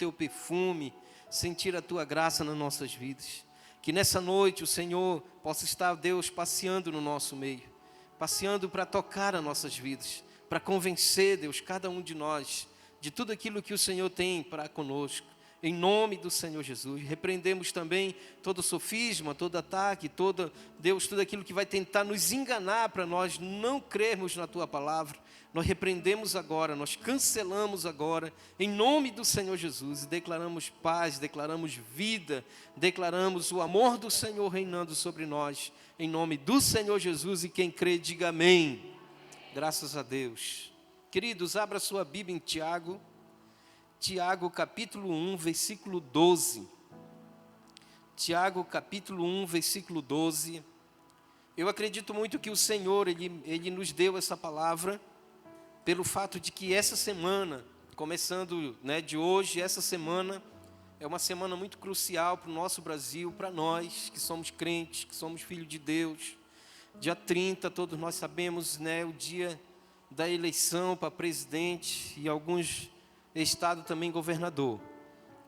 teu perfume, sentir a tua graça nas nossas vidas. Que nessa noite o Senhor possa estar, Deus, passeando no nosso meio, passeando para tocar as nossas vidas, para convencer, Deus, cada um de nós, de tudo aquilo que o Senhor tem para conosco. Em nome do Senhor Jesus, repreendemos também todo sofisma, todo ataque, Deus, tudo aquilo que vai tentar nos enganar para nós não crermos na Tua Palavra. Nós repreendemos agora, nós cancelamos agora, em nome do Senhor Jesus, e declaramos paz, declaramos vida, declaramos o amor do Senhor reinando sobre nós, em nome do Senhor Jesus, e quem crê, diga amém. Graças a Deus. Queridos, abra sua Bíblia em Tiago capítulo 1, versículo 12. Tiago capítulo 1, versículo 12. Eu acredito muito que o Senhor, Ele nos deu essa palavra, pelo fato de que essa semana, começando de hoje, essa semana é uma semana muito crucial para o nosso Brasil, para nós que somos crentes, que somos filhos de Deus. Dia 30, todos nós sabemos, o dia da eleição para presidente e alguns estados também governador.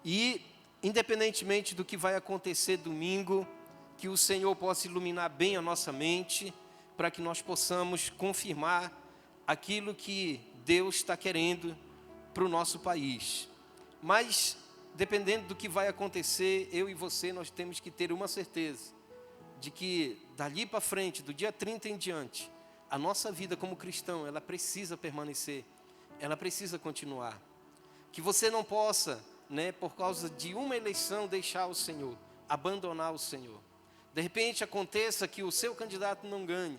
E, independentemente do que vai acontecer domingo, que o Senhor possa iluminar bem a nossa mente, para que nós possamos confirmar aquilo que Deus está querendo para o nosso país. Mas, dependendo do que vai acontecer, eu e você, nós temos que ter uma certeza, de que dali para frente, do dia 30 em diante, a nossa vida como cristão, ela precisa permanecer, ela precisa continuar. Que você não possa, por causa de uma eleição, deixar o Senhor, abandonar o Senhor. De repente aconteça que o seu candidato não ganhe,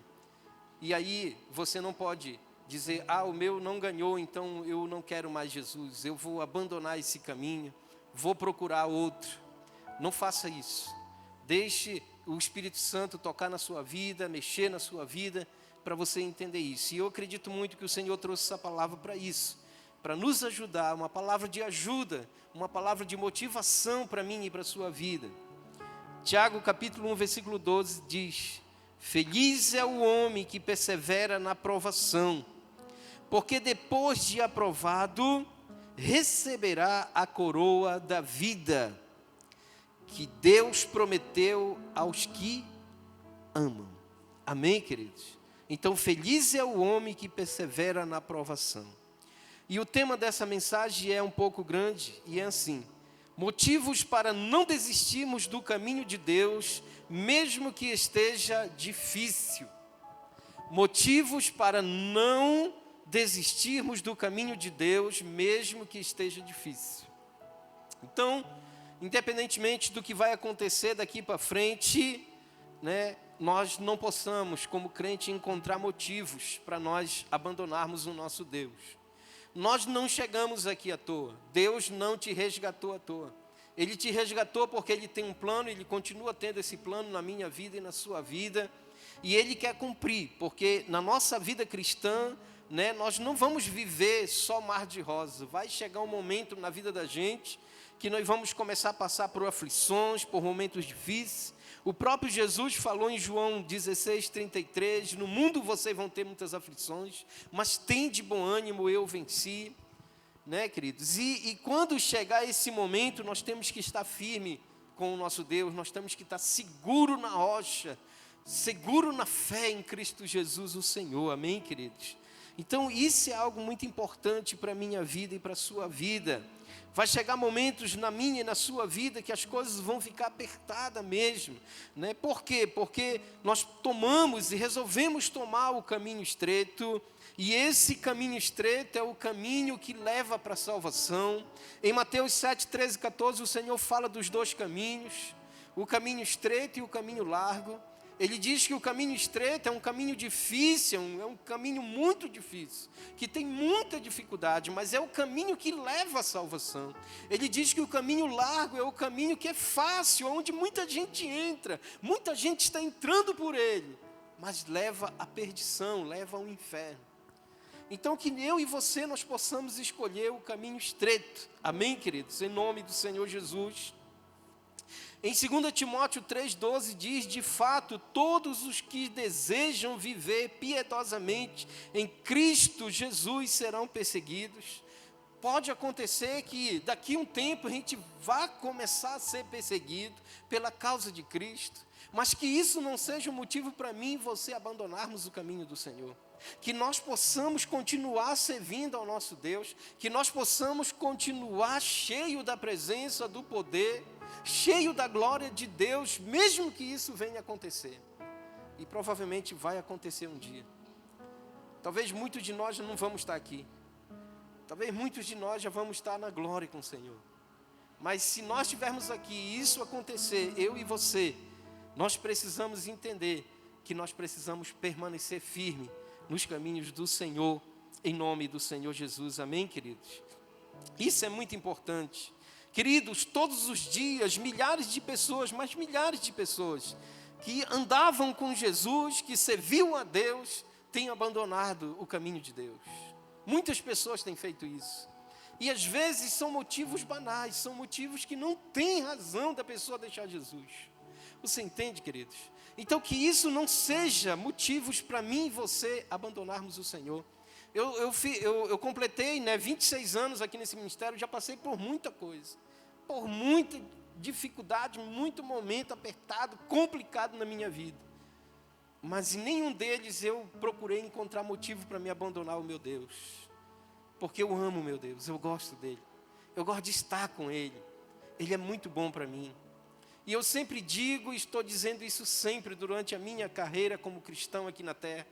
e aí você não pode dizer, o meu não ganhou, então eu não quero mais Jesus, eu vou abandonar esse caminho, vou procurar outro. Não faça isso. Deixe o Espírito Santo tocar na sua vida, mexer na sua vida, para você entender isso. E eu acredito muito que o Senhor trouxe essa palavra para isso, para nos ajudar, uma palavra de ajuda, uma palavra de motivação para mim e para a sua vida. Tiago capítulo 1, versículo 12 diz: feliz é o homem que persevera na provação, porque depois de aprovado, receberá a coroa da vida, que Deus prometeu aos que amam. Amém, queridos? Então, feliz é o homem que persevera na provação. E o tema dessa mensagem é um pouco grande, e é assim: motivos para não desistirmos do caminho de Deus, mesmo que esteja difícil. Motivos para não desistirmos do caminho de Deus, mesmo que esteja difícil. Então, independentemente do que vai acontecer daqui para frente, nós não possamos, como crente, encontrar motivos para nós abandonarmos o nosso Deus. Nós não chegamos aqui à toa. Deus não te resgatou à toa. Ele te resgatou porque Ele tem um plano, Ele continua tendo esse plano na minha vida e na sua vida, e Ele quer cumprir, porque na nossa vida cristã, nós não vamos viver só mar de rosa. Vai chegar um momento na vida da gente que nós vamos começar a passar por aflições, por momentos difíceis. O próprio Jesus falou em João 16:33, no mundo vocês vão ter muitas aflições, mas tem de bom ânimo, eu venci. Queridos? E quando chegar esse momento, nós temos que estar firme com o nosso Deus, nós temos que estar seguro na rocha, seguro na fé em Cristo Jesus, o Senhor. Amém, queridos? Então, isso é algo muito importante para a minha vida e para a sua vida. Vai chegar momentos na minha e na sua vida que as coisas vão ficar apertadas mesmo. Por quê? Porque nós tomamos e resolvemos tomar o caminho estreito, e esse caminho estreito é o caminho que leva para a salvação. Em Mateus 7, 13 e 14, o Senhor fala dos dois caminhos, o caminho estreito e o caminho largo. Ele diz que o caminho estreito é um caminho difícil, é um caminho muito difícil, que tem muita dificuldade, mas é o caminho que leva à salvação. Ele diz que o caminho largo é o caminho que é fácil, onde muita gente entra, muita gente está entrando por ele, mas leva à perdição, leva ao inferno. Então, que eu e você, nós possamos escolher o caminho estreito. Amém, queridos? Em nome do Senhor Jesus. Em 2 Timóteo 3,12 diz: de fato, todos os que desejam viver piedosamente em Cristo Jesus serão perseguidos. pode acontecer que daqui a um tempo a gente vá começar a ser perseguido pela causa de Cristo, mas que isso não seja um motivo para mim e você abandonarmos o caminho do Senhor. Que nós possamos continuar servindo ao nosso Deus, que nós possamos continuar cheio da presença, do poder, cheio da glória de Deus, mesmo que isso venha acontecer. E provavelmente vai acontecer um dia. Talvez muitos de nós não vamos estar aqui. Talvez muitos de nós já vamos estar na glória com o Senhor. Mas se nós estivermos aqui e isso acontecer, eu e você, nós precisamos entender que nós precisamos permanecer firme nos caminhos do Senhor, em nome do Senhor Jesus. Amém, queridos? Isso é muito importante. Queridos, todos os dias, milhares de pessoas, mas milhares de pessoas, que andavam com Jesus, que serviam a Deus, têm abandonado o caminho de Deus. Muitas pessoas têm feito isso. E às vezes são motivos banais, são motivos que não têm razão da pessoa deixar Jesus. Você entende, queridos? Então que isso não seja motivos para mim e você abandonarmos o Senhor. Eu completei 26 anos aqui nesse ministério, já passei por muita coisa. Por muita dificuldade, muito momento apertado, complicado na minha vida. Mas em nenhum deles eu procurei encontrar motivo para me abandonar o meu Deus. Porque eu amo o meu Deus, eu gosto dele. Eu gosto de estar com ele. Ele é muito bom para mim. E eu sempre digo, e estou dizendo isso sempre durante a minha carreira como cristão aqui na terra.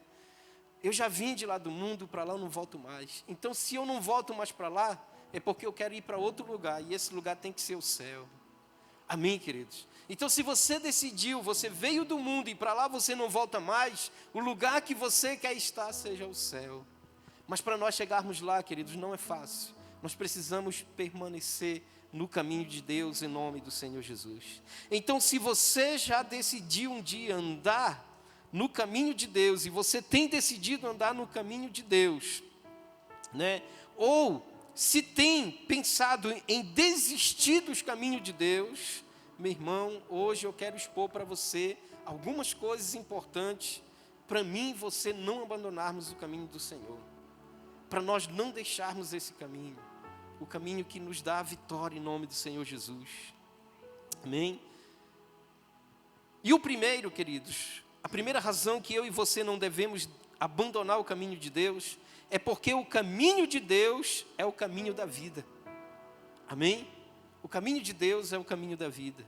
Eu já vim de lá do mundo, para lá eu não volto mais. Então se eu não volto mais para lá, é porque eu quero ir para outro lugar. E esse lugar tem que ser o céu. Amém, queridos? Então se você decidiu, você veio do mundo e para lá você não volta mais, o lugar que você quer estar seja o céu. Mas para nós chegarmos lá, queridos, não é fácil. Nós precisamos permanecer no caminho de Deus em nome do Senhor Jesus. Então se você já decidiu um dia andar no caminho de Deus, e você tem decidido andar no caminho de Deus, né? Ou se tem pensado em desistir dos caminhos de Deus, meu irmão, hoje eu quero expor para você algumas coisas importantes para mim e você não abandonarmos o caminho do Senhor, para nós não deixarmos esse caminho, o caminho que nos dá a vitória em nome do Senhor Jesus. Amém? E o primeiro, queridos, a primeira razão que eu e você não devemos abandonar o caminho de Deus é porque o caminho de Deus é o caminho da vida. Amém? O caminho de Deus é o caminho da vida.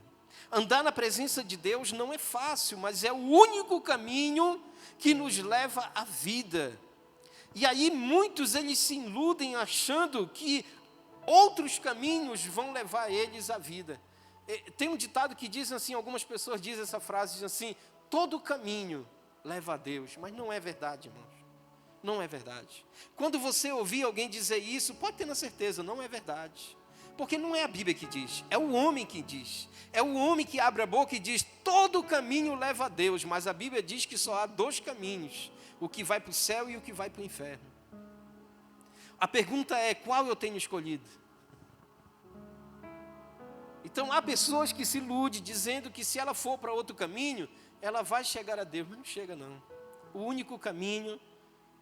Andar na presença de Deus não é fácil, mas é o único caminho que nos leva à vida. E aí muitos eles se iludem achando que outros caminhos vão levar eles à vida. Tem um ditado que diz assim, algumas pessoas dizem essa frase, dizem assim, todo caminho leva a Deus, mas não é verdade, irmãos. Não é verdade. Quando você ouvir alguém dizer isso, pode ter na certeza, não é verdade. Porque não é a Bíblia que diz, é o homem que diz. É o homem que abre a boca e diz, todo caminho leva a Deus, mas a Bíblia diz que só há dois caminhos, o que vai para o céu e o que vai para o inferno. A pergunta é, qual eu tenho escolhido? Então há pessoas que se iludem dizendo que se ela for para outro caminho, ela vai chegar a Deus, mas não chega não. O único caminho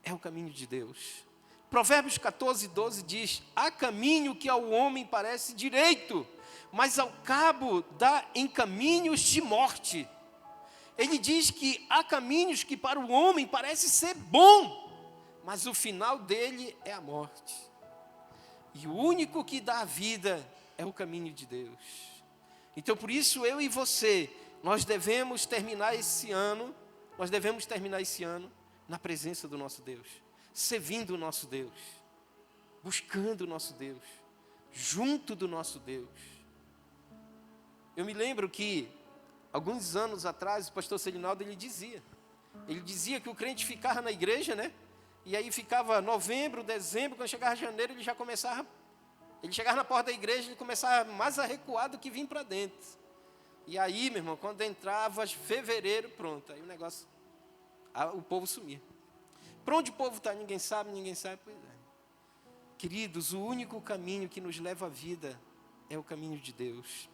é o caminho de Deus. Provérbios 14, 12 diz, há caminho que ao homem parece direito, mas ao cabo dá em caminhos de morte. Ele diz que há caminhos que para o homem parece ser bom, mas o final dele é a morte. E o único que dá a vida é o caminho de Deus. Então por isso eu e você, nós devemos terminar esse ano na presença do nosso Deus, servindo o nosso Deus, buscando o nosso Deus, junto do nosso Deus. Eu me lembro que alguns anos atrás o pastor Celinaldo ele dizia que o crente ficava na igreja, né? E aí ficava novembro, dezembro, quando chegava janeiro ele chegava na porta da igreja, ele começava mais a recuar do que vir para dentro. E aí, meu irmão, quando entrava fevereiro, pronto, aí o povo sumia. Para onde o povo está? Ninguém sabe, pois é. Queridos, o único caminho que nos leva à vida é o caminho de Deus.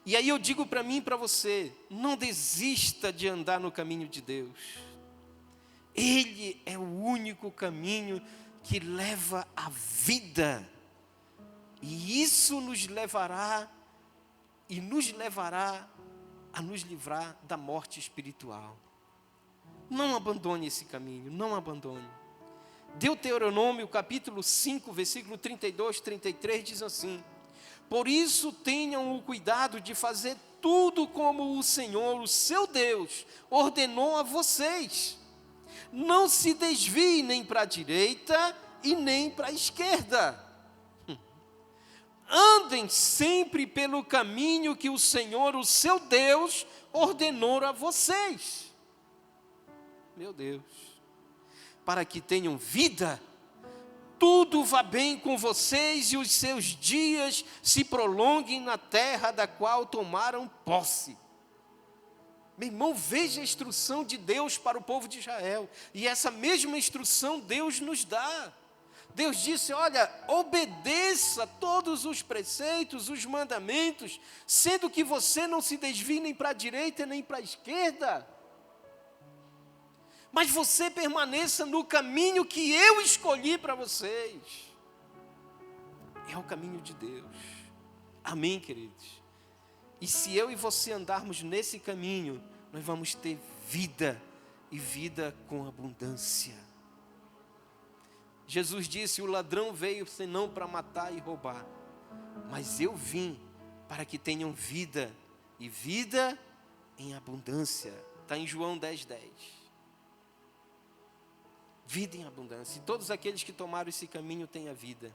E aí eu digo para mim e para você, não desista de andar no caminho de Deus. Ele é o único caminho que leva à vida. E isso nos levará a nos livrar da morte espiritual. Não abandone esse caminho, não abandone. Deuteronômio capítulo 5, versículo 32, 33 diz assim: por isso tenham o cuidado de fazer tudo como o Senhor, o seu Deus, ordenou a vocês. Não se desvie nem para a direita e nem para a esquerda. Andem sempre pelo caminho que o Senhor, o seu Deus, ordenou a vocês. Meu Deus. Para que tenham vida, tudo vá bem com vocês e os seus dias se prolonguem na terra da qual tomaram posse. Meu irmão, veja a instrução de Deus para o povo de Israel. E essa mesma instrução Deus nos dá. Deus disse: olha, obedeça todos os preceitos, os mandamentos, sendo que você não se desvie nem para a direita nem para a esquerda. Mas você permaneça no caminho que eu escolhi para vocês. É o caminho de Deus. Amém, queridos? E se eu e você andarmos nesse caminho, nós vamos ter vida, e vida com abundância. Jesus disse: o ladrão veio senão para matar e roubar, mas eu vim para que tenham vida, e vida em abundância. Está em João 10:10. Vida em abundância. E todos aqueles que tomaram esse caminho têm a vida.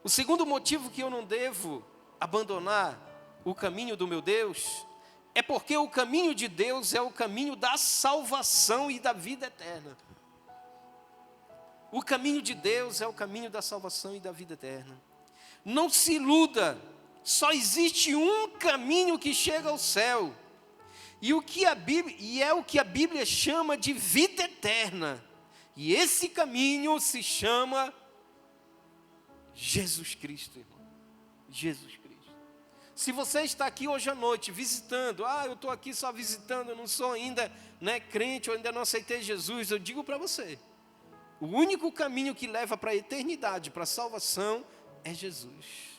O segundo motivo que eu não devo abandonar o caminho do meu Deus é porque o caminho de Deus é o caminho da salvação e da vida eterna. O caminho de Deus é o caminho da salvação e da vida eterna. Não se iluda, só existe um caminho que chega ao céu. E é o que a Bíblia chama de vida eterna. E esse caminho se chama Jesus Cristo, irmão. Jesus Cristo. Se você está aqui hoje à noite visitando, eu estou aqui só visitando, eu não sou ainda crente, eu ainda não aceitei Jesus, eu digo para você, o único caminho que leva para a eternidade, para a salvação, é Jesus.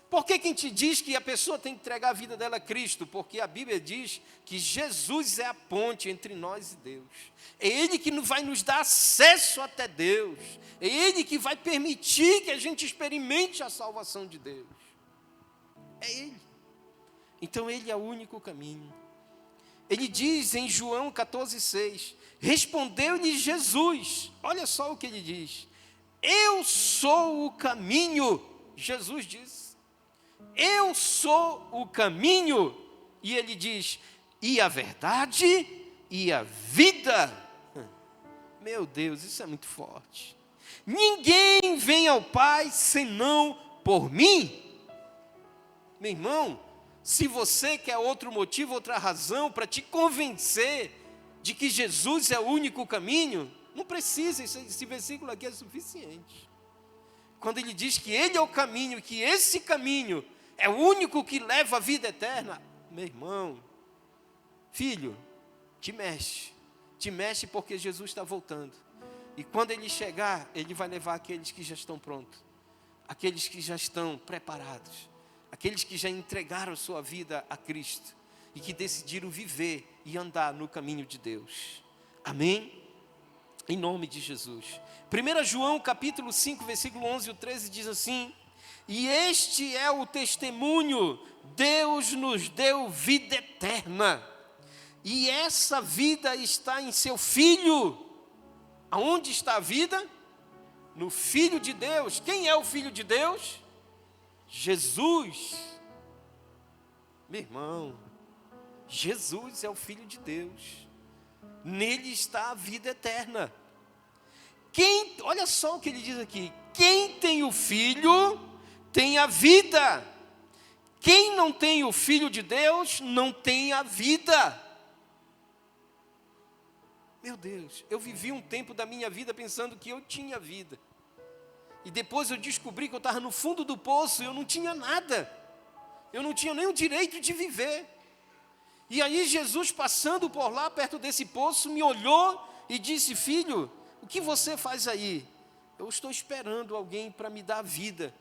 Por que quem te diz que a pessoa tem que entregar a vida dela a Cristo? Porque a Bíblia diz que Jesus é a ponte entre nós e Deus. É Ele que vai nos dar acesso até Deus. É Ele que vai permitir que a gente experimente a salvação de Deus. É Ele. Então Ele é o único caminho. Ele diz em João 14,6, respondeu-lhe Jesus, olha só o que ele diz: eu sou o caminho. Jesus disse: eu sou o caminho. E ele diz: e a verdade e a vida. Meu Deus, isso é muito forte. Ninguém vem ao Pai senão por mim. Meu irmão, se você quer outro motivo, outra razão para te convencer de que Jesus é o único caminho, não precisa, esse versículo aqui é suficiente. Quando ele diz que Ele é o caminho, que esse caminho é o único que leva à vida eterna, meu irmão, filho, te mexe porque Jesus está voltando. E quando Ele chegar, Ele vai levar aqueles que já estão prontos, aqueles que já estão preparados, aqueles que já entregaram sua vida a Cristo e que decidiram viver e andar no caminho de Deus. Amém? Em nome de Jesus. 1 João capítulo 5, versículo 11 e 13 diz assim: e este é o testemunho, Deus nos deu vida eterna, e essa vida está em seu Filho. Aonde está a vida? No Filho de Deus. Quem é o Filho de Deus? Jesus. Meu irmão, Jesus é o Filho de Deus. Nele está a vida eterna. Olha só o que ele diz aqui: quem tem o Filho tem a vida. Quem não tem o Filho de Deus não tem a vida. Meu Deus, eu vivi um tempo da minha vida pensando que eu tinha vida. E depois eu descobri que eu estava no fundo do poço e eu não tinha nada. Eu não tinha nem o direito de viver. E aí Jesus, passando por lá, perto desse poço, me olhou e disse: filho, o que você faz aí? Eu estou esperando alguém para me dar vida.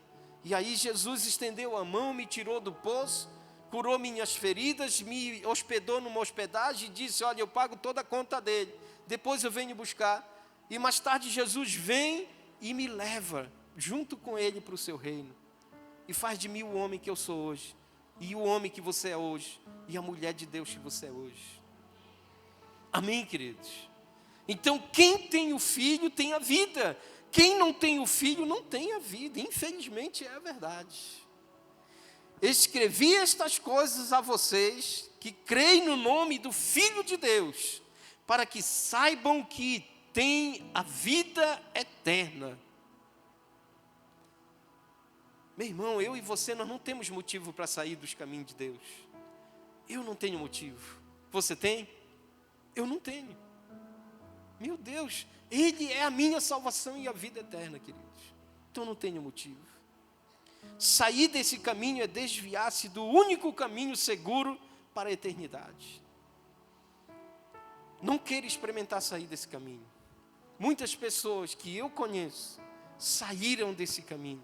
E aí Jesus estendeu a mão, me tirou do poço, curou minhas feridas, me hospedou numa hospedagem e disse: olha, eu pago toda a conta dele, depois eu venho buscar. E mais tarde Jesus vem e me leva junto com ele para o seu reino. E faz de mim o homem que eu sou hoje, e o homem que você é hoje, e a mulher de Deus que você é hoje. Amém, queridos? Então, quem tem o Filho tem a vida. Quem não tem o Filho não tem a vida. Infelizmente, é a verdade. Escrevi estas coisas a vocês que creem no nome do Filho de Deus, para que saibam que têm a vida eterna. Meu irmão, eu e você, nós não temos motivo para sair dos caminhos de Deus. Eu não tenho motivo. Você tem? Eu não tenho. Meu Deus, Ele é a minha salvação e a vida eterna, queridos. Então não tenho motivo. Sair desse caminho é desviar-se do único caminho seguro para a eternidade. Não queira experimentar sair desse caminho. Muitas pessoas que eu conheço saíram desse caminho.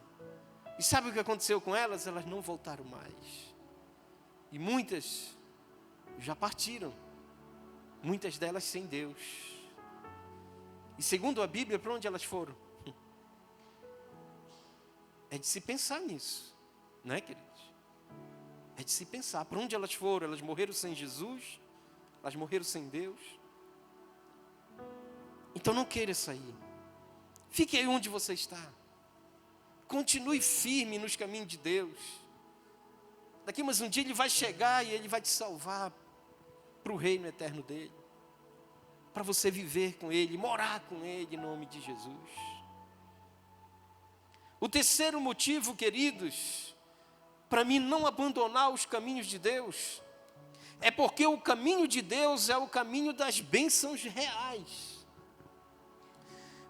E sabe o que aconteceu com elas? Elas não voltaram mais. E muitas já partiram. Muitas delas sem Deus. E segundo a Bíblia, para onde elas foram? É de se pensar nisso, não é, queridos? É de se pensar. Para onde elas foram? Elas morreram sem Jesus? Elas morreram sem Deus? Então não queira sair. Fique aí onde você está. Continue firme nos caminhos de Deus. Daqui mais um dia Ele vai chegar e Ele vai te salvar para o reino eterno dEle. Para você viver com Ele, morar com Ele, em nome de Jesus. O terceiro motivo, queridos, para mim não abandonar os caminhos de Deus, é porque o caminho de Deus é o caminho das bênçãos reais.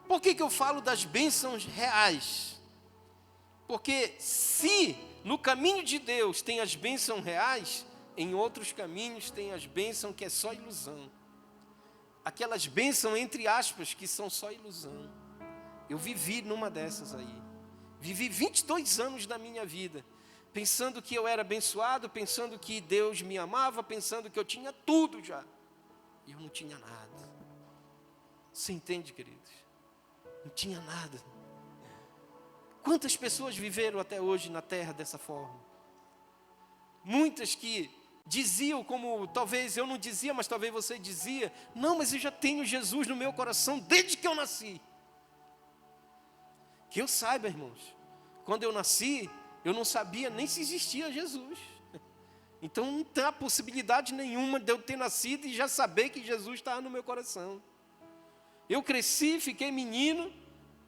Por que eu falo das bênçãos reais? Porque se no caminho de Deus tem as bênçãos reais, em outros caminhos tem as bênçãos que é só ilusão. Aquelas bênçãos, entre aspas, que são só ilusão. Eu vivi numa dessas aí. Vivi 22 anos da minha vida, pensando que eu era abençoado, pensando que Deus me amava, pensando que eu tinha tudo já. E eu não tinha nada. Você entende, queridos? Não tinha nada. Quantas pessoas viveram até hoje na terra dessa forma? Muitas que diziam, como talvez eu não dizia, mas talvez você dizia: não, mas eu já tenho Jesus no meu coração desde que eu nasci. Que eu saiba, irmãos, quando eu nasci, eu não sabia nem se existia Jesus. Então não tem a possibilidade nenhuma de eu ter nascido e já saber que Jesus estava no meu coração. Eu cresci, fiquei menino,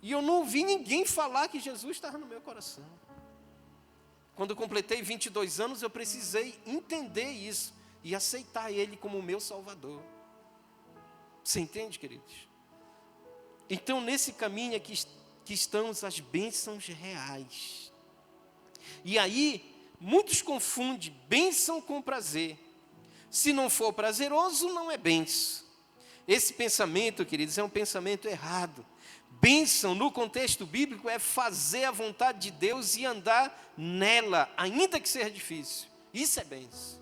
e eu não ouvi ninguém falar que Jesus estava no meu coração. Quando eu completei 22 anos, eu precisei entender isso e aceitar Ele como o meu Salvador. Você entende, queridos? Então, nesse caminho aqui que estão as bênçãos reais. E aí, muitos confundem bênção com prazer. Se não for prazeroso, não é bênção. Esse pensamento, queridos, é um pensamento errado. Bênção, no contexto bíblico, é fazer a vontade de Deus e andar nela, ainda que seja difícil. Isso é bênção.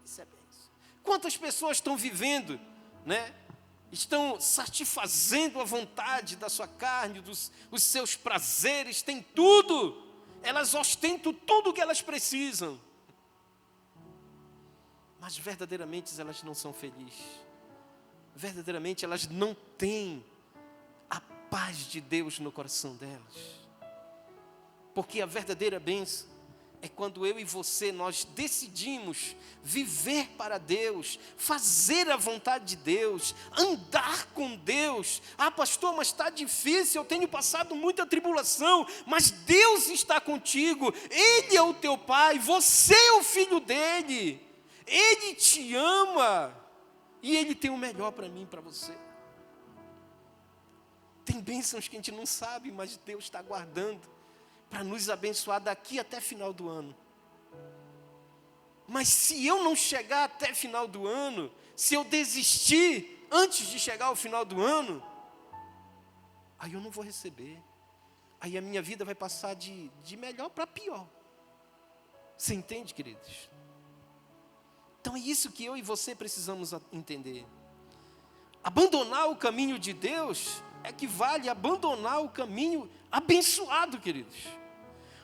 Isso é bênção. Quantas pessoas estão vivendo, né? Estão satisfazendo a vontade da sua carne, os seus prazeres, têm tudo. Elas ostentam tudo o que elas precisam. Mas verdadeiramente elas não são felizes. Verdadeiramente elas não têm a paz de Deus no coração delas. Porque a verdadeira bênção é quando eu e você, nós decidimos viver para Deus, fazer a vontade de Deus, andar com Deus. Ah, pastor, mas está difícil, eu tenho passado muita tribulação, mas Deus está contigo, Ele é o teu Pai, você é o filho dEle, Ele te ama, e Ele tem o melhor para mim e para você. Tem bênçãos que a gente não sabe, mas Deus está guardando para nos abençoar daqui até final do ano. Mas se eu não chegar até final do ano, se eu desistir antes de chegar ao final do ano, aí eu não vou receber. aí a minha vida vai passar de melhor para pior. Você entende, queridos? Então é isso que eu e você precisamos entender. Abandonar o caminho de Deus equivale a abandonar o caminho abençoado, queridos,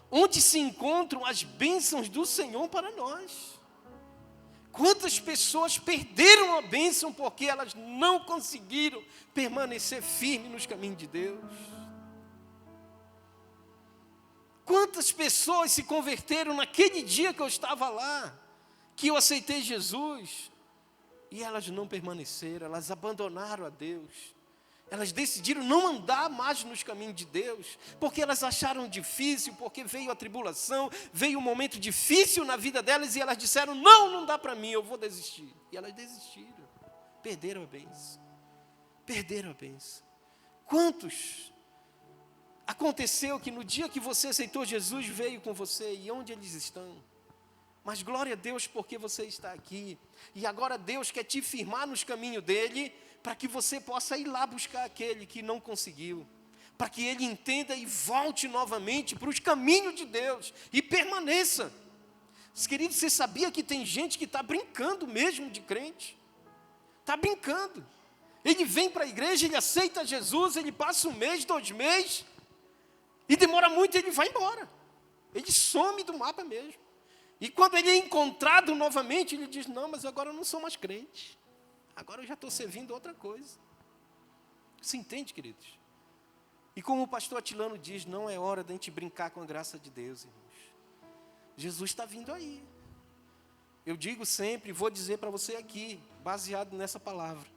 onde se encontram as bênçãos do Senhor para nós. Quantas pessoas perderam a bênção porque elas não conseguiram permanecer firmes nos caminhos de Deus? Quantas pessoas se converteram naquele dia que eu estava lá, que eu aceitei Jesus, e elas não permaneceram, elas abandonaram a Deus. Elas decidiram não andar mais nos caminhos de Deus, porque elas acharam difícil, porque veio a tribulação, veio um momento difícil na vida delas, e elas disseram, não dá para mim, eu vou desistir. E elas desistiram, perderam a bênção. Perderam a bênção. Quantos aconteceu que no dia que você aceitou Jesus, veio com você, e onde eles estão? Mas glória a Deus porque você está aqui, e agora Deus quer te firmar nos caminhos dEle, para que você possa ir lá buscar aquele que não conseguiu, para que ele entenda e volte novamente para os caminhos de Deus, e permaneça. Querido, você sabia que tem gente que está brincando mesmo de crente? Está brincando. Ele vem para a igreja, ele aceita Jesus, ele passa 1 mês, 2 meses, e demora muito, ele vai embora. Ele some do mapa mesmo. E quando ele é encontrado novamente, ele diz, não, mas agora eu não sou mais crente. Agora eu já estou servindo outra coisa. Você entende, queridos? E como o pastor Atilano diz, não é hora de a gente brincar com a graça de Deus, irmãos. Jesus está vindo aí. Eu digo sempre, vou dizer para você aqui, baseado nessa palavra.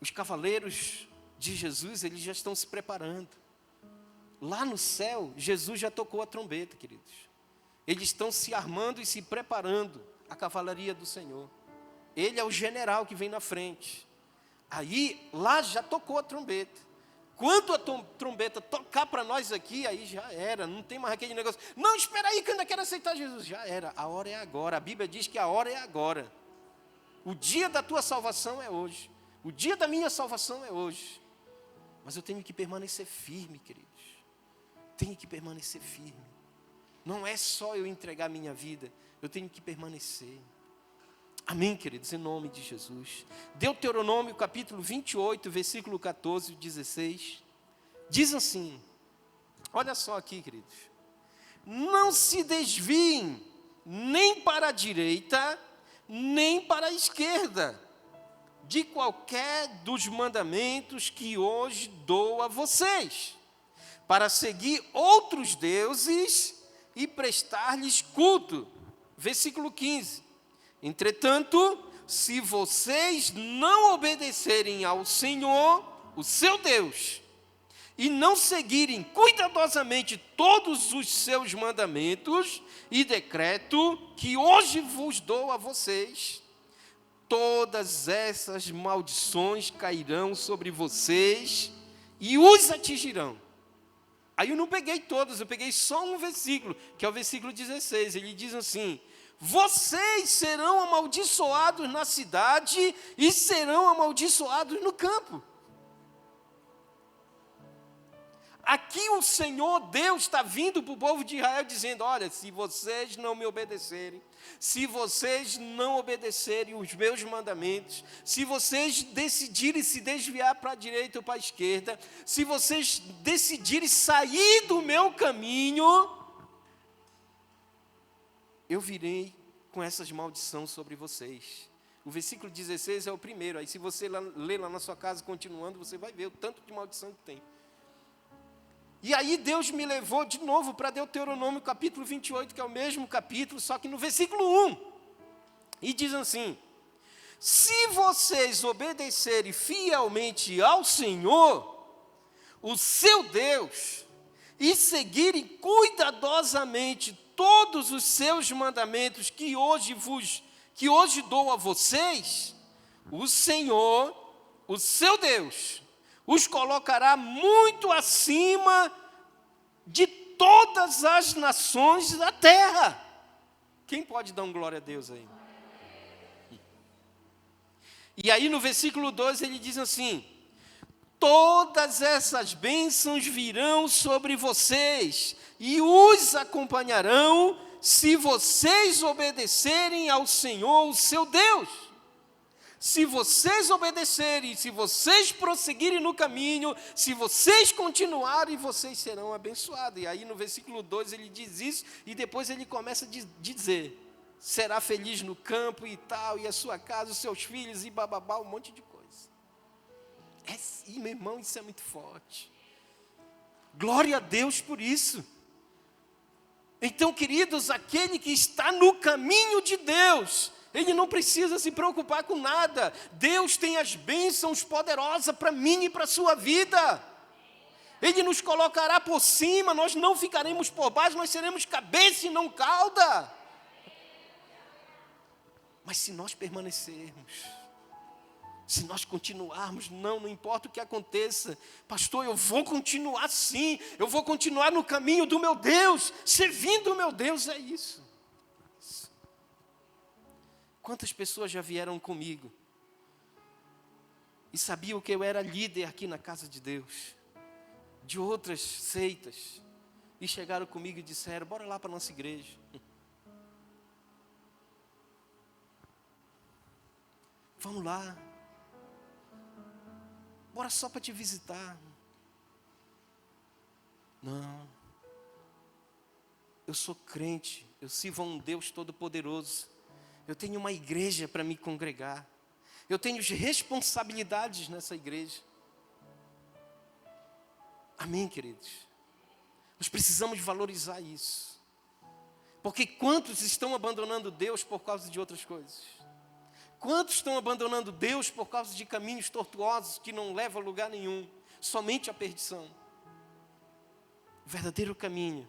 Os cavaleiros de Jesus, eles já estão se preparando. Lá no céu, Jesus já tocou a trombeta, queridos. Eles estão se armando e se preparando, a cavalaria do Senhor. Ele é o general que vem na frente. Aí, lá já tocou a trombeta. Quando a trombeta tocar para nós aqui, aí já era. Não tem mais aquele negócio. Não, espera aí que eu ainda quero aceitar Jesus. Já era, a hora é agora. A Bíblia diz que a hora é agora. O dia da tua salvação é hoje. O dia da minha salvação é hoje. Mas eu tenho que permanecer firme, queridos. Tenho que permanecer firme. Não é só eu entregar minha vida. Eu tenho que permanecer. Amém, queridos, em nome de Jesus. Deuteronômio capítulo 28, versículo 14 e 16. Diz assim, olha só aqui, queridos. Não se desviem nem para a direita, nem para a esquerda, de qualquer dos mandamentos que hoje dou a vocês, para seguir outros deuses e prestar-lhes culto. Versículo 15. Entretanto, se vocês não obedecerem ao Senhor, o seu Deus, e não seguirem cuidadosamente todos os seus mandamentos e decreto que hoje vos dou a vocês, todas essas maldições cairão sobre vocês e os atingirão. Aí eu não peguei todas, eu peguei só um versículo, que é o versículo 16. Ele diz assim, vocês serão amaldiçoados na cidade e serão amaldiçoados no campo. Aqui o Senhor Deus está vindo para o povo de Israel dizendo, olha, se vocês não me obedecerem, se vocês não obedecerem os meus mandamentos, se vocês decidirem se desviar para a direita ou para a esquerda, se vocês decidirem sair do meu caminho, eu virei com essas maldições sobre vocês. O versículo 16 é o primeiro. Aí se você ler lá na sua casa, continuando, você vai ver o tanto de maldição que tem. E aí Deus me levou de novo para Deuteronômio capítulo 28, que é o mesmo capítulo, só que no versículo 1. E diz assim, se vocês obedecerem fielmente ao Senhor, o seu Deus, e seguirem cuidadosamente todos os seus mandamentos que hoje dou a vocês, o Senhor, o seu Deus, os colocará muito acima de todas as nações da terra. Quem pode dar um glória a Deus aí? E aí no versículo 12 ele diz assim, todas essas bênçãos virão sobre vocês e os acompanharão se vocês obedecerem ao Senhor, o seu Deus. Se vocês obedecerem, se vocês prosseguirem no caminho, se vocês continuarem, vocês serão abençoados. E aí no versículo 2 ele diz isso, e depois ele começa a dizer, será feliz no campo e tal, e a sua casa, os seus filhos, e bababá, um monte de coisa. E meu irmão, isso é muito forte. Glória a Deus por isso. Então, queridos, aquele que está no caminho de Deus, ele não precisa se preocupar com nada. Deus tem as bênçãos poderosas para mim e para a sua vida. Ele nos colocará por cima, nós não ficaremos por baixo, nós seremos cabeça e não cauda. Mas se nós permanecermos, se nós continuarmos, não importa o que aconteça, pastor, eu vou continuar sim, eu vou continuar no caminho do meu Deus, servindo o meu Deus, é isso. Quantas pessoas já vieram comigo e sabiam que eu era líder aqui na casa de Deus, de outras seitas, e chegaram comigo e disseram, bora lá para a nossa igreja. Vamos lá. Bora só para te visitar. Não. Eu sou crente, eu sirvo a um Deus todo-poderoso. Eu tenho uma igreja para me congregar. Eu tenho responsabilidades nessa igreja. Amém, queridos? Nós precisamos valorizar isso. Porque quantos estão abandonando Deus por causa de outras coisas? Quantos estão abandonando Deus por causa de caminhos tortuosos que não levam a lugar nenhum, somente a perdição? O verdadeiro caminho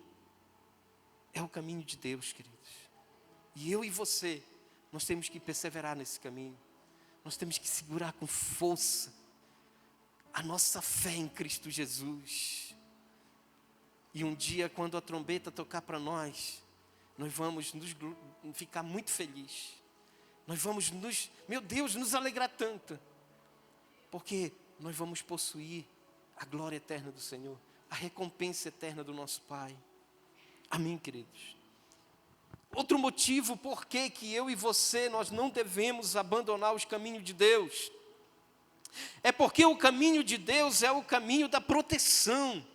é o caminho de Deus, queridos. E eu e você, nós temos que perseverar nesse caminho. Nós temos que segurar com força a nossa fé em Cristo Jesus. E um dia, quando a trombeta tocar para nós vamos ficar muito felizes. Nós vamos nos alegrar tanto, porque nós vamos possuir a glória eterna do Senhor, a recompensa eterna do nosso Pai. Amém, queridos? Outro motivo por que eu e você, nós não devemos abandonar os caminhos de Deus, é porque o caminho de Deus é o caminho da proteção.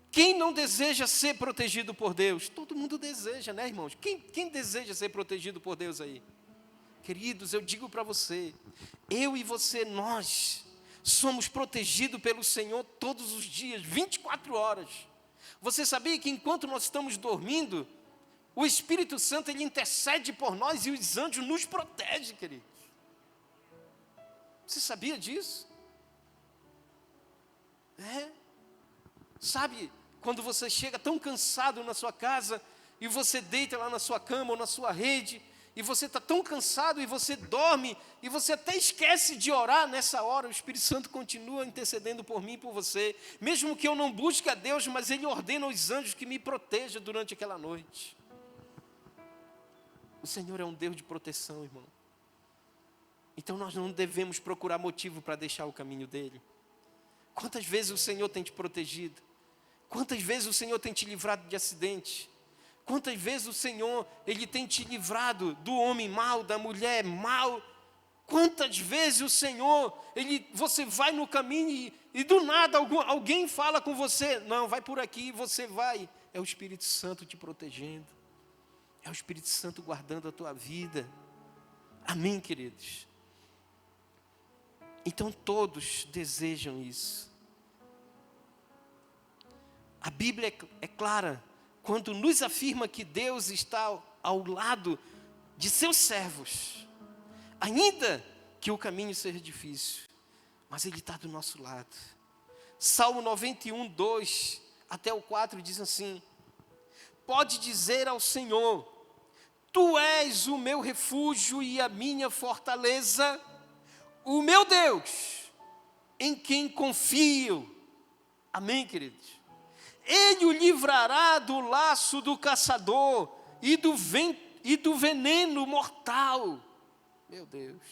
Quem não deseja ser protegido por Deus? Todo mundo deseja, né, irmãos? Quem deseja ser protegido por Deus aí? Queridos, eu digo para você, eu e você, nós somos protegidos pelo Senhor todos os dias, 24 horas. Você sabia que enquanto nós estamos dormindo, o Espírito Santo, ele intercede por nós e os anjos nos protegem, queridos? Você sabia disso? Sabe, quando você chega tão cansado na sua casa, e você deita lá na sua cama ou na sua rede, e você está tão cansado, e você dorme, e você até esquece de orar nessa hora, o Espírito Santo continua intercedendo por mim e por você, mesmo que eu não busque a Deus, mas Ele ordena aos anjos que me protejam durante aquela noite. O Senhor é um Deus de proteção, irmão. Então nós não devemos procurar motivo para deixar o caminho dEle. Quantas vezes o Senhor tem te protegido? Quantas vezes o Senhor tem te livrado de acidente? Quantas vezes o Senhor, Ele tem te livrado do homem mau, da mulher mau? Quantas vezes o Senhor, você vai no caminho e do nada alguém fala com você, não, vai por aqui, você vai. É o Espírito Santo te protegendo. É o Espírito Santo guardando a tua vida. Amém, queridos? Então todos desejam isso. A Bíblia é clara quando nos afirma que Deus está ao lado de seus servos, ainda que o caminho seja difícil, mas Ele está do nosso lado. Salmo 91, 2 até o 4 diz assim: pode dizer ao Senhor, Tu és o meu refúgio e a minha fortaleza, o meu Deus, em quem confio. Amém, queridos? Ele o livrará do laço do caçador e do veneno mortal. Meu Deus.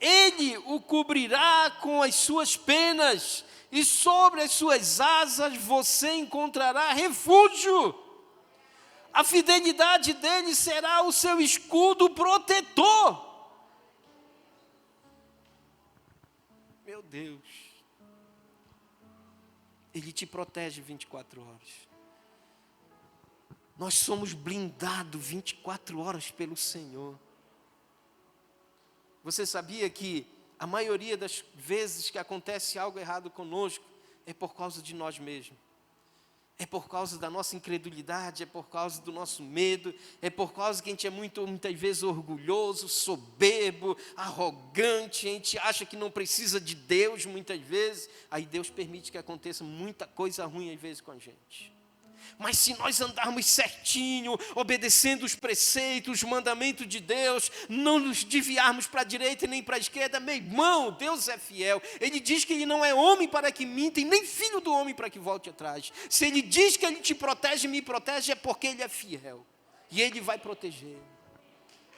Ele o cobrirá com as suas penas, e sobre as suas asas você encontrará refúgio. A fidelidade dele será o seu escudo protetor. Meu Deus. Ele te protege 24 horas. Nós somos blindados 24 horas pelo Senhor. Você sabia que a maioria das vezes que acontece algo errado conosco é por causa de nós mesmos? É por causa da nossa incredulidade, é por causa do nosso medo, é por causa que a gente é muitas vezes orgulhoso, soberbo, arrogante, a gente acha que não precisa de Deus muitas vezes, aí Deus permite que aconteça muita coisa ruim às vezes com a gente. Mas se nós andarmos certinho, obedecendo os preceitos, os mandamentos de Deus, não nos desviarmos para a direita e nem para a esquerda, meu irmão, Deus é fiel. Ele diz que Ele não é homem para que minta, e nem filho do homem para que volte atrás. Se Ele diz que Ele te protege e me protege, é porque Ele é fiel. E Ele vai proteger.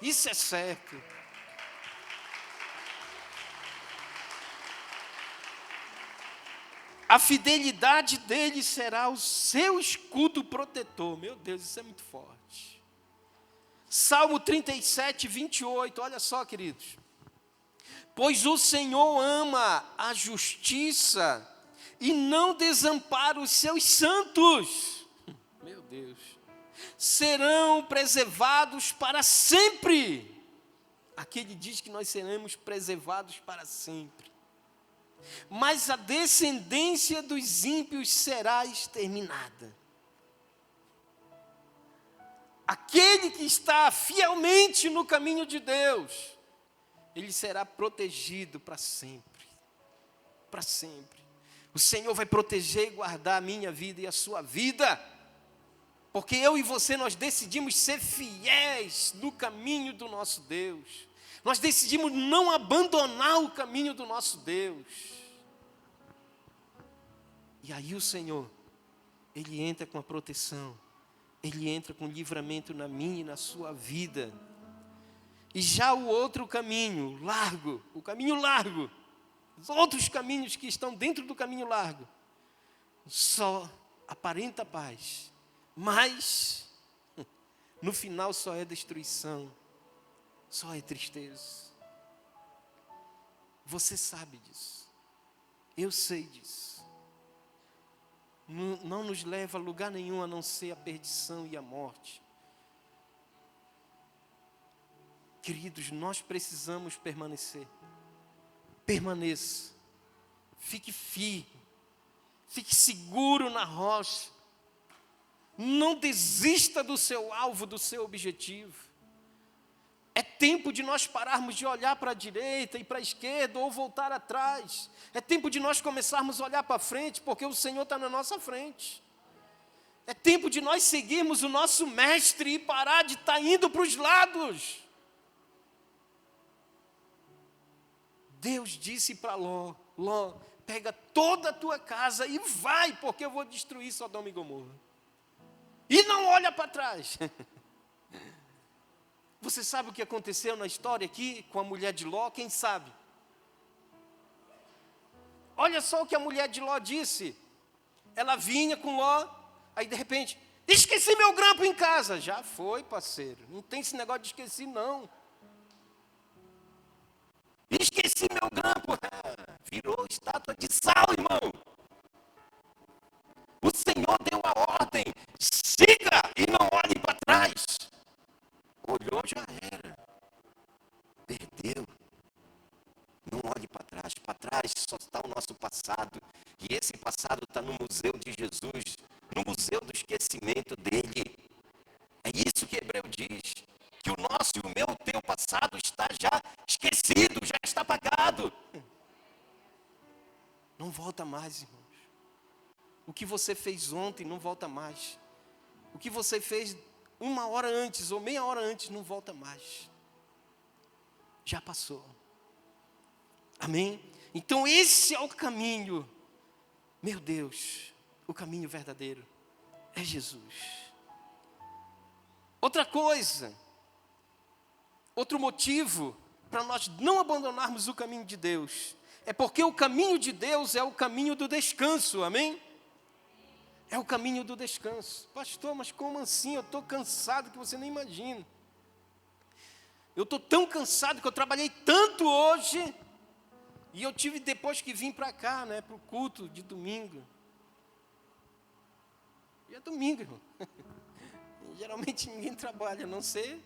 Isso é certo. A fidelidade dele será o seu escudo protetor. Meu Deus, isso é muito forte. Salmo 37, 28, olha só, queridos. Pois o Senhor ama a justiça e não desampara os seus santos. Meu Deus. Serão preservados para sempre. Aqui ele diz que nós seremos preservados para sempre. Mas a descendência dos ímpios será exterminada. Aquele que está fielmente no caminho de Deus, ele será protegido para sempre. Para sempre. O Senhor vai proteger e guardar a minha vida e a sua vida. Porque eu e você, nós decidimos ser fiéis no caminho do nosso Deus. Nós decidimos não abandonar o caminho do nosso Deus. E aí o Senhor, Ele entra com a proteção, Ele entra com livramento na minha e na sua vida. E já o outro caminho, largo, o caminho largo, os outros caminhos que estão dentro do caminho largo, só aparenta paz, mas no final só é destruição. Só é tristeza. Você sabe disso. Eu sei disso. Não nos leva a lugar nenhum a não ser a perdição e a morte. Queridos, nós precisamos permanecer. Permaneça. Fique firme. Fique seguro na rocha. Não desista do seu alvo, do seu objetivo. É tempo de nós pararmos de olhar para a direita e para a esquerda ou voltar atrás. É tempo de nós começarmos a olhar para frente, porque o Senhor está na nossa frente. É tempo de nós seguirmos o nosso mestre e parar de estar indo para os lados. Deus disse para Ló, Ló, pega toda a tua casa e vai, porque eu vou destruir Sodoma e Gomorra. E não olha para trás. Você sabe o que aconteceu na história aqui com a mulher de Ló? Quem sabe? Olha só o que a mulher de Ló disse. Ela vinha com Ló, aí de repente, esqueci meu grampo em casa. Já foi, parceiro. Não tem esse negócio de esqueci, não. Esqueci meu grampo. Virou estátua de sal, irmão. O Senhor deu a ordem. Siga e não olhe para trás. Olhou, já era. Perdeu. Não olhe para trás. Para trás só está o nosso passado. E esse passado está no museu de Jesus. No museu do esquecimento dele. É isso que Hebreu diz. Que o nosso e o meu, o teu passado está já esquecido, já está apagado. Não volta mais, irmãos. O que você fez ontem não volta mais. O que você fez 1 hora antes ou meia hora antes não volta mais. Já passou. Amém? Então esse é o caminho. Meu Deus, o caminho verdadeiro é Jesus. Outra coisa, outro motivo para nós não abandonarmos o caminho de Deus, é porque o caminho de Deus é o caminho do descanso, amém? É o caminho do descanso. Pastor, mas como assim? Eu estou cansado que você nem imagina. Eu estou tão cansado que eu trabalhei tanto hoje, e eu tive depois que vim para cá, né, para o culto de domingo. E é domingo, irmão. Geralmente ninguém trabalha, a não ser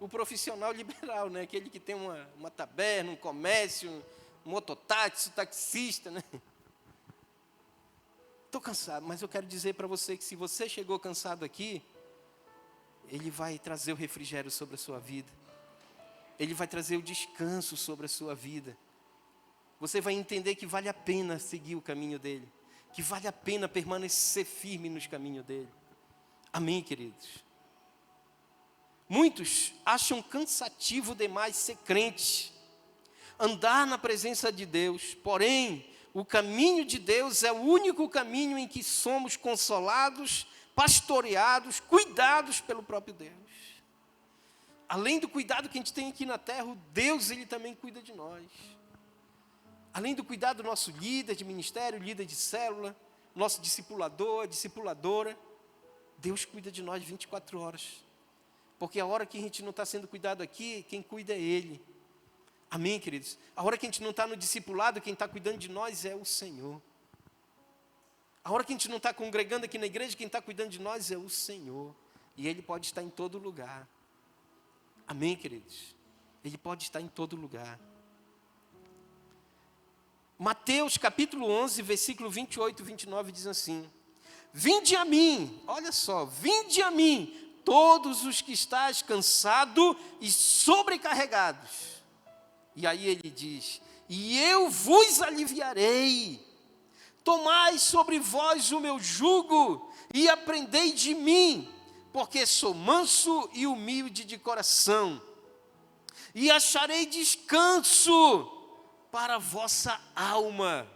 o profissional liberal, né? Aquele que tem uma taberna, um comércio, um mototáxi, taxista, né? Estou cansado, mas eu quero dizer para você que se você chegou cansado aqui, Ele vai trazer o refrigério sobre a sua vida. Ele vai trazer o descanso sobre a sua vida. Você vai entender que vale a pena seguir o caminho dEle, que vale a pena permanecer firme nos caminhos dEle. Amém, queridos? Muitos acham cansativo demais ser crente, andar na presença de Deus, porém, o caminho de Deus é o único caminho em que somos consolados, pastoreados, cuidados pelo próprio Deus. Além do cuidado que a gente tem aqui na terra, o Deus, Ele também cuida de nós. Além do cuidado do nosso líder de ministério, líder de célula, nosso discipulador, discipuladora, Deus cuida de nós 24 horas. Porque a hora que a gente não está sendo cuidado aqui, quem cuida é Ele. Amém, queridos? A hora que a gente não está no discipulado, quem está cuidando de nós é o Senhor. A hora que a gente não está congregando aqui na igreja, quem está cuidando de nós é o Senhor. E Ele pode estar em todo lugar. Amém, queridos? Ele pode estar em todo lugar. Mateus capítulo 11, versículo 28 e 29 diz assim: Vinde a mim, olha só, vinde a mim, todos os que estáis cansados e sobrecarregados. E aí ele diz: e eu vos aliviarei. Tomai sobre vós o meu jugo e aprendei de mim, porque sou manso e humilde de coração, e acharei descanso para a vossa alma.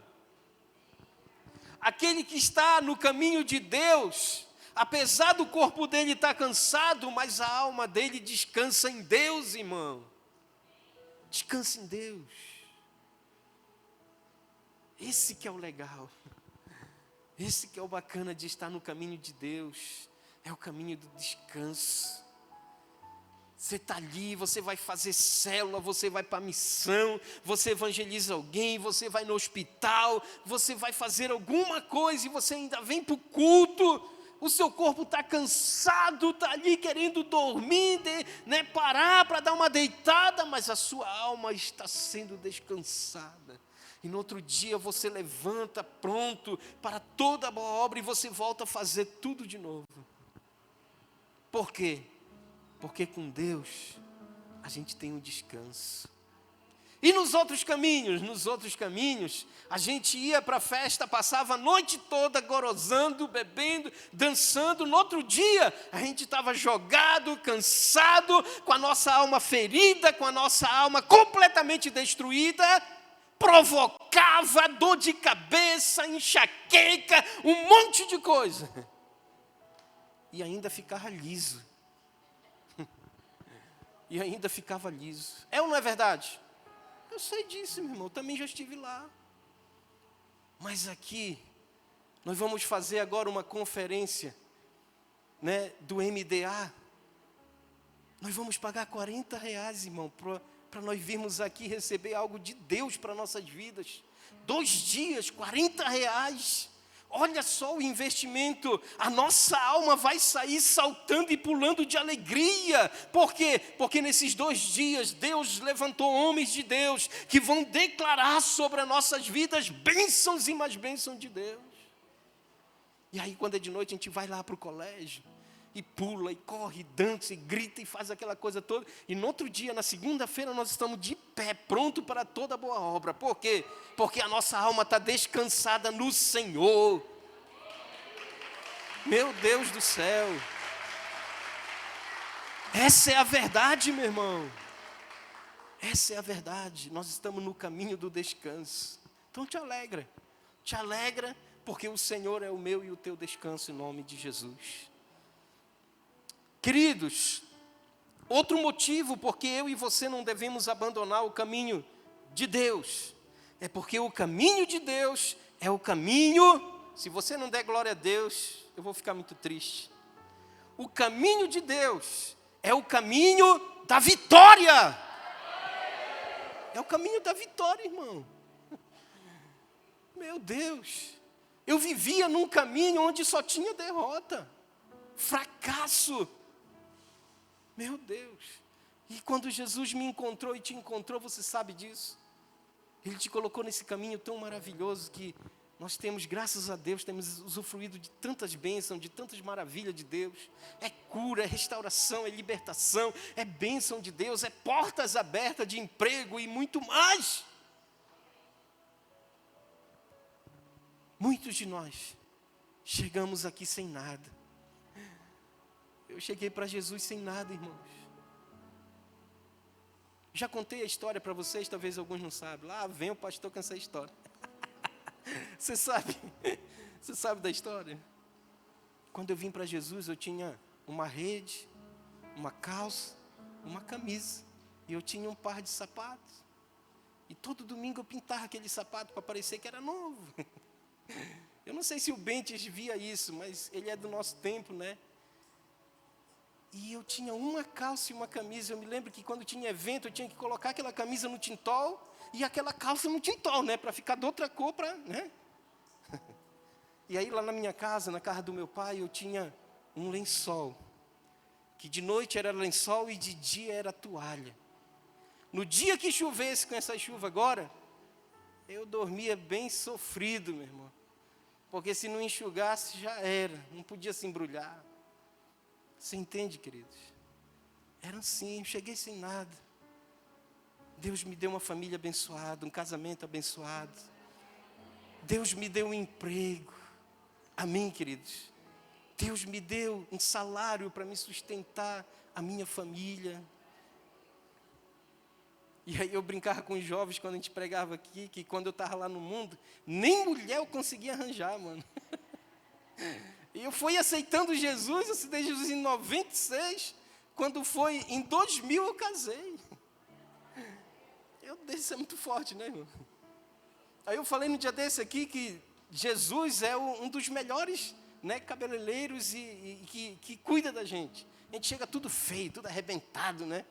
Aquele que está no caminho de Deus, apesar do corpo dele estar cansado, mas a alma dele descansa em Deus, irmão. Descansa em Deus. Esse que é o legal. Esse que é o bacana de estar no caminho de Deus. É o caminho do descanso. Você está ali, você vai fazer célula, você vai para a missão, você evangeliza alguém, você vai no hospital, você vai fazer alguma coisa e você ainda vem para o culto. O seu corpo está cansado, está ali querendo dormir, né, parar para dar uma deitada, mas a sua alma está sendo descansada. E no outro dia você levanta pronto para toda a boa obra e você volta a fazer tudo de novo. Por quê? Porque com Deus a gente tem um descanso. E nos outros caminhos, a gente ia para a festa, passava a noite toda gorozando, bebendo, dançando. No outro dia, a gente estava jogado, cansado, com a nossa alma ferida, com a nossa alma completamente destruída, provocava dor de cabeça, enxaqueca, um monte de coisa. E ainda ficava liso. E ainda ficava liso. É ou não é verdade? Eu sei disso, meu irmão, eu também já estive lá. Mas aqui, nós vamos fazer agora uma conferência, né, do MDA. Nós vamos pagar R$40, irmão, para nós virmos aqui receber algo de Deus para nossas vidas. 2 dias, R$40. Olha só o investimento, a nossa alma vai sair saltando e pulando de alegria. Por quê? Porque nesses 2 dias Deus levantou homens de Deus que vão declarar sobre as nossas vidas bênçãos e mais bênçãos de Deus. E aí quando é de noite a gente vai lá para o colégio e pula, e corre, e dança, e grita, e faz aquela coisa toda. E no outro dia, na segunda-feira, nós estamos de pé, pronto para toda boa obra. Por quê? Porque a nossa alma está descansada no Senhor. Meu Deus do céu. Essa é a verdade, meu irmão. Essa é a verdade. Nós estamos no caminho do descanso. Então te alegra. Te alegra, porque o Senhor é o meu e o teu descanso, em nome de Jesus. Queridos, Outro motivo porque eu e você não devemos abandonar o caminho de Deus, é porque o caminho de Deus é o caminho, se você não der glória a Deus, eu vou ficar muito triste. O caminho de Deus é o caminho da vitória. É o caminho da vitória, irmão. Meu Deus, eu vivia num caminho onde só tinha derrota, fracasso. Meu Deus. E quando Jesus me encontrou e te encontrou, você sabe disso. Ele te colocou nesse caminho tão maravilhoso que nós temos, graças a Deus, temos usufruído de tantas bênçãos, de tantas maravilhas de Deus. É cura, é restauração, é libertação, é bênção de Deus, é portas abertas de emprego e muito mais. Muitos de nós chegamos aqui sem nada. Eu cheguei para Jesus sem nada, irmãos. Já contei a história para vocês, talvez alguns não sabem. Lá vem o pastor com essa história. Você sabe da história? Quando eu vim para Jesus, eu tinha uma rede, uma calça, uma camisa. E eu tinha um par de sapatos. E todo domingo eu pintava aquele sapato para parecer que era novo. Eu não sei se o Bentes via isso, mas ele é do nosso tempo, né? E eu tinha uma calça e uma camisa. Eu me lembro que quando tinha evento, eu tinha que colocar aquela camisa no tintol e aquela calça no tintol, né? Para ficar de outra cor, né? E aí lá na minha casa, na casa do meu pai, eu tinha um lençol. Que de noite era lençol e de dia era toalha. No dia que chovesse com essa chuva agora, eu dormia bem sofrido, meu irmão. Porque se não enxugasse, já era. Não podia se embrulhar. Você entende, queridos? Era assim, eu cheguei sem nada. Deus me deu uma família abençoada, um casamento abençoado. Deus me deu um emprego. Amém, queridos? Deus me deu um salário para me sustentar, a minha família. E aí eu brincava com os jovens quando a gente pregava aqui, que quando eu estava lá no mundo, nem mulher eu conseguia arranjar, mano. E eu fui aceitando Jesus, eu aceitei Jesus em 96, quando foi em 2000 eu casei. Isso é muito forte, né, irmão? Aí eu falei no dia desse aqui que Jesus é um dos melhores, né, cabeleireiros e que cuida da gente. A gente chega tudo feio, tudo arrebentado, né?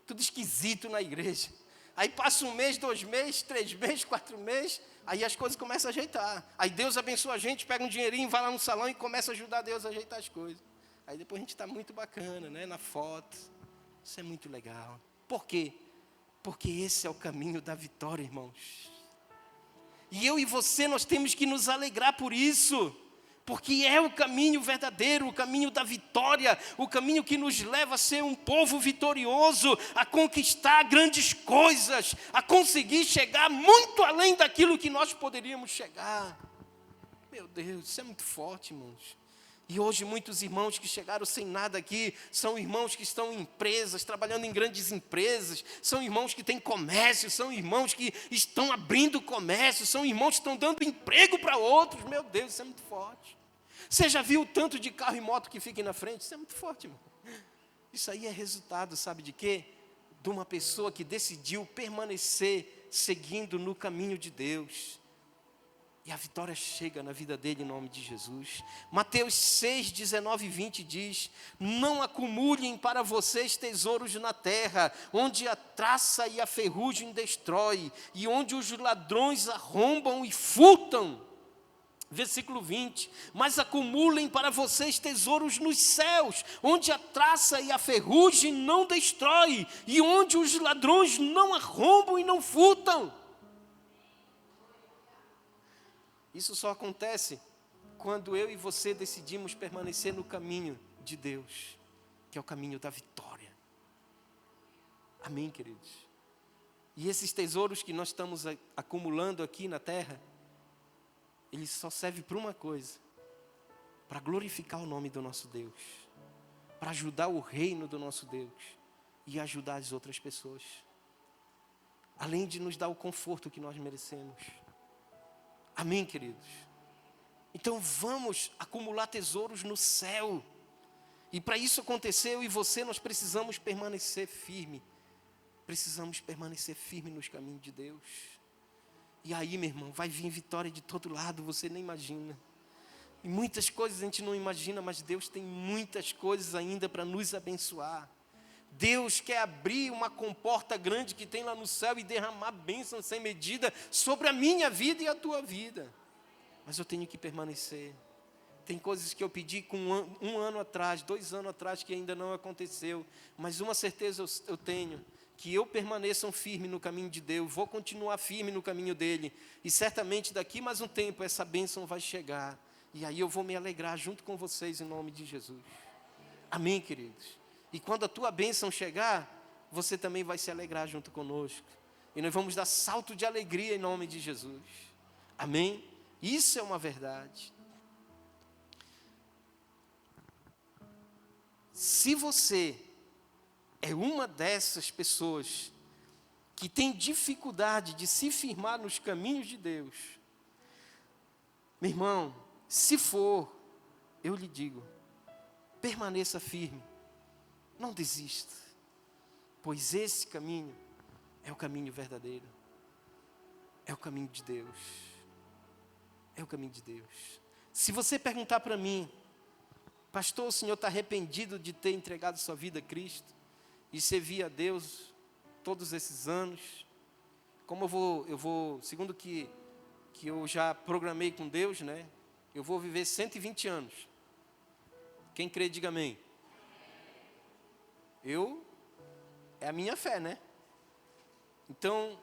Tudo esquisito na igreja. Aí passa 1 mês, 2 meses, 3 meses, 4 meses, aí as coisas começam a ajeitar. Aí Deus abençoa a gente, pega um dinheirinho, vai lá no salão e começa a ajudar Deus a ajeitar as coisas. Aí depois a gente está muito bacana, né, na foto. Isso é muito legal. Por quê? Porque esse é o caminho da vitória, irmãos. E eu e você, nós temos que nos alegrar por isso. Porque é o caminho verdadeiro, o caminho da vitória, o caminho que nos leva a ser um povo vitorioso, a conquistar grandes coisas, a conseguir chegar muito além daquilo que nós poderíamos chegar. Meu Deus, isso é muito forte, irmãos. E hoje muitos irmãos que chegaram sem nada aqui, são irmãos que estão em empresas, trabalhando em grandes empresas, são irmãos que têm comércio, são irmãos que estão abrindo comércio, são irmãos que estão dando emprego para outros. Meu Deus, isso é muito forte. Você já viu o tanto de carro e moto que fica aí na frente? Isso é muito forte, irmão. Isso aí é resultado, sabe de quê? De uma pessoa que decidiu permanecer seguindo no caminho de Deus. E a vitória chega na vida dele em nome de Jesus. Mateus 6, 19 e 20 diz: não acumulem para vocês tesouros na terra, onde a traça e a ferrugem destrói, e onde os ladrões arrombam e furtam. Versículo 20, mas acumulem para vocês tesouros nos céus, onde a traça e a ferrugem não destrói, e onde os ladrões não arrombam e não furtam. Isso só acontece quando eu e você decidimos permanecer no caminho de Deus, que é o caminho da vitória. Amém, queridos? E esses tesouros que nós estamos acumulando aqui na terra, eles só servem para uma coisa: para glorificar o nome do nosso Deus, para ajudar o reino do nosso Deus e ajudar as outras pessoas, além de nos dar o conforto que nós merecemos. Amém, queridos? Então vamos acumular tesouros no céu. E para isso acontecer, eu e você, nós precisamos permanecer firme. Precisamos permanecer firme nos caminhos de Deus. E aí, meu irmão, vai vir vitória de todo lado, você nem imagina. E muitas coisas a gente não imagina, mas Deus tem muitas coisas ainda para nos abençoar. Deus quer abrir uma comporta grande que tem lá no céu e derramar bênçãos sem medida sobre a minha vida e a tua vida. Mas eu tenho que permanecer. Tem coisas que eu pedi com um ano atrás, 2 anos atrás, que ainda não aconteceu. Mas uma certeza eu tenho, que eu permaneça firme no caminho de Deus, vou continuar firme no caminho dEle. E certamente daqui mais um tempo essa bênção vai chegar. E aí eu vou me alegrar junto com vocês em nome de Jesus. Amém, queridos? E quando a tua bênção chegar, você também vai se alegrar junto conosco. E nós vamos dar salto de alegria em nome de Jesus. Amém? Isso é uma verdade. Se você é uma dessas pessoas que tem dificuldade de se firmar nos caminhos de Deus, meu irmão, se for, eu lhe digo, permaneça firme, não desista, pois esse caminho é o caminho verdadeiro, é o caminho de Deus, é o caminho de Deus. Se você perguntar para mim, pastor, o senhor está arrependido de ter entregado sua vida a Cristo e servir a Deus todos esses anos? Como eu vou, segundo que eu já programei com Deus, né? Eu vou viver 120 anos. Quem crê, diga amém. É a minha fé, né? Então,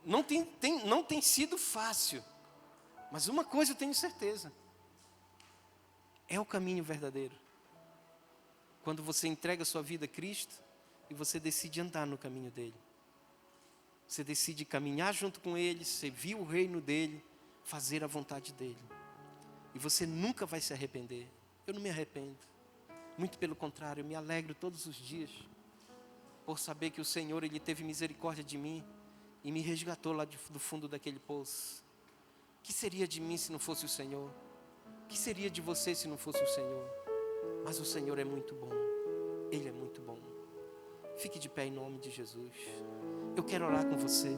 não tem sido fácil, mas uma coisa eu tenho certeza. É o caminho verdadeiro. Quando você entrega a sua vida a Cristo e você decide andar no caminho dEle. Você decide caminhar junto com Ele, servir o reino dEle, fazer a vontade dEle. E você nunca vai se arrepender. Eu não me arrependo. Muito pelo contrário, eu me alegro todos os dias por saber que o Senhor, Ele teve misericórdia de mim e me resgatou lá do fundo daquele poço. O que seria de mim se não fosse o Senhor? O que seria de você se não fosse o Senhor? Mas o Senhor é muito bom. Ele é muito bom. Fique de pé em nome de Jesus. Eu quero orar com você.